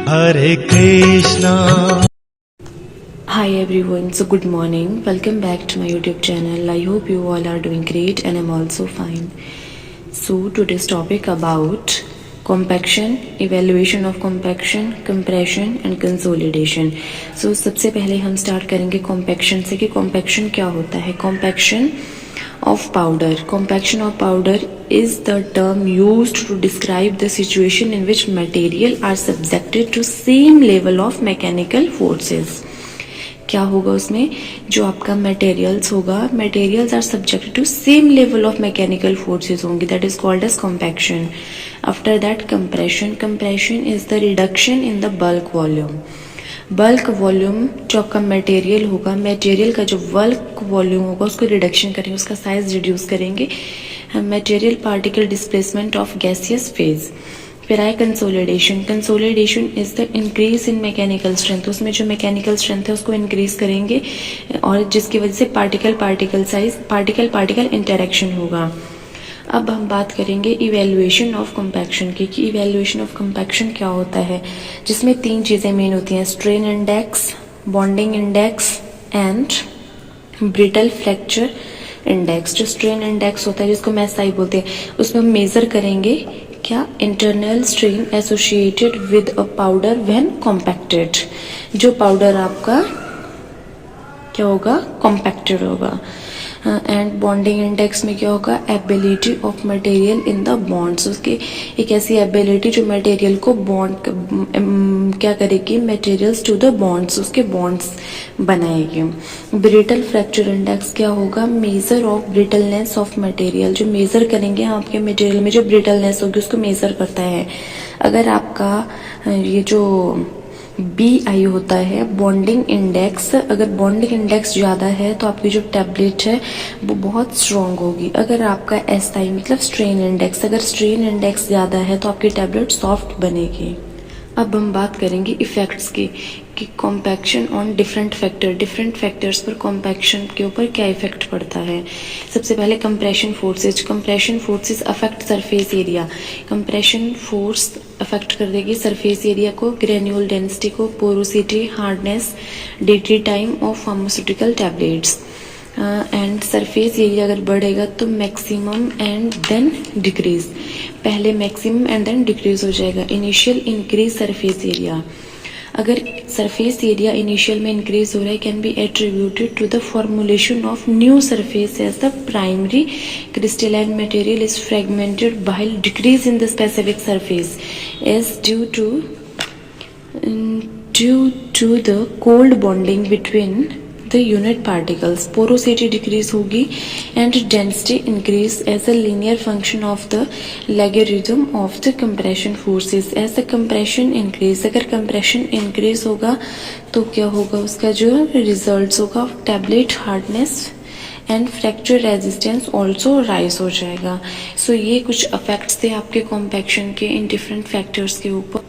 Hare Krishna. Hi everyone, so good morning. Welcome back to my YouTube channel. I hope you all are doing great and I'm also fine. So today's topic about compaction, evaluation of compaction, compression and consolidation. So सबसे पहले हम start करेंगे compaction से कि compaction क्या होता है. Compaction of powder. Compaction of powder is the term used to describe the situation in which material are subjected to same level of mechanical forces. क्या होगा उसमें, जो आपका मटेरियल्स होगा, materials are subjected to same level of mechanical forces होंगे, that is called as compaction. After that compression. Compression is the reduction in the bulk volume. Bulk volume जो आपका material होगा, मटेरियल का जो बल्क वॉल्यूम होगा उसको reduction करेंगे, उसका साइज रिड्यूस करेंगे. Material particle displacement of gaseous phase. फिर आए consolidation. Consolidation is the increase in mechanical strength. उसमें जो मैकेनिकल स्ट्रेंथ है उसको इंक्रीज करेंगे और जिसकी वजह से पार्टिकल इंटरेक्शन होगा. अब हम बात करेंगे इवेल्युएशन ऑफ कंपैक्शन की, कि इवेल्युएशन ऑफ कंपैक्शन क्या होता है, जिसमें 3 चीज़ें मेन होती हैं: strain index, bonding index and brittle fracture index. जो स्ट्रेन इंडेक्स होता है जिसको एसआई बोलते हैं, उसमें हम मेजर करेंगे क्या, internal strain associated with a powder when compacted. जो पाउडर आपका क्या होगा, कॉम्पैक्टेड होगा. एंड बॉन्डिंग इंडेक्स में क्या होगा, ability of material in the bonds. उसकी एक ऐसी एबिलिटी जो मटेरियल को बॉन्ड क्या करेगी, मटेरियल्स टू द बॉन्ड्स, उसके बॉन्ड्स बनाएगी. ब्रिटल फ्रैक्चर इंडेक्स क्या होगा, measure of brittleness of material. जो मेजर करेंगे आपके मटेरियल में जो ब्रिटलनेस होगी उसको मेजर करता है. अगर आपका ये जो BI होता है बॉन्डिंग इंडेक्स, अगर बॉन्डिंग इंडेक्स ज़्यादा है तो आपकी जो टैबलेट है वो बहुत स्ट्रॉन्ग होगी. अगर आपका SI मतलब स्ट्रेन इंडेक्स, अगर स्ट्रेन इंडेक्स ज़्यादा है तो आपकी टैबलेट सॉफ्ट बनेगी. अब हम बात करेंगे इफ़ेक्ट्स की, कि कॉम्पैक्शन ऑन डिफरेंट फैक्टर्स पर कॉम्पैक्शन के ऊपर क्या इफेक्ट पड़ता है. सबसे पहले compression forces affect surface area. Compression force affect कर देगी सरफेस एरिया को, ग्रेन्यूल डेंसिटी को, porosity, hardness, delivery time of pharmaceutical tablets. And surface area अगर बढ़ेगा तो मैक्सिमम एंड देन डिक्रीज. पहले मैक्सिमम एंड देन डिक्रीज हो जाएगा. Initial increase surface area. अगर सरफेस एरिया इनिशियल में इंक्रीज हो रहा है, can be attributed to the formulation of new surface as the primary crystalline material is fragmented while decrease in the specific surface is due to the cold bonding between the unit particles. Porosity decrease होगी and density increase as a linear function of the logarithm of the compression forces. As the compression increase, अगर compression increase होगा तो क्या होगा, उसका जो results होगा tablet hardness and fracture resistance also rise हो जाएगा. सो ये कुछ अफेक्ट्स थे आपके कॉम्पैक्शन के इन डिफरेंट फैक्टर्स के ऊपर.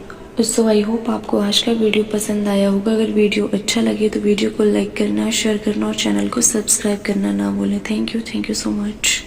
सो आई होप आपको आज का वीडियो पसंद आया होगा. अगर वीडियो अच्छा लगे तो वीडियो को लाइक करना, शेयर करना और चैनल को सब्सक्राइब करना ना भूलें. Thank you so much.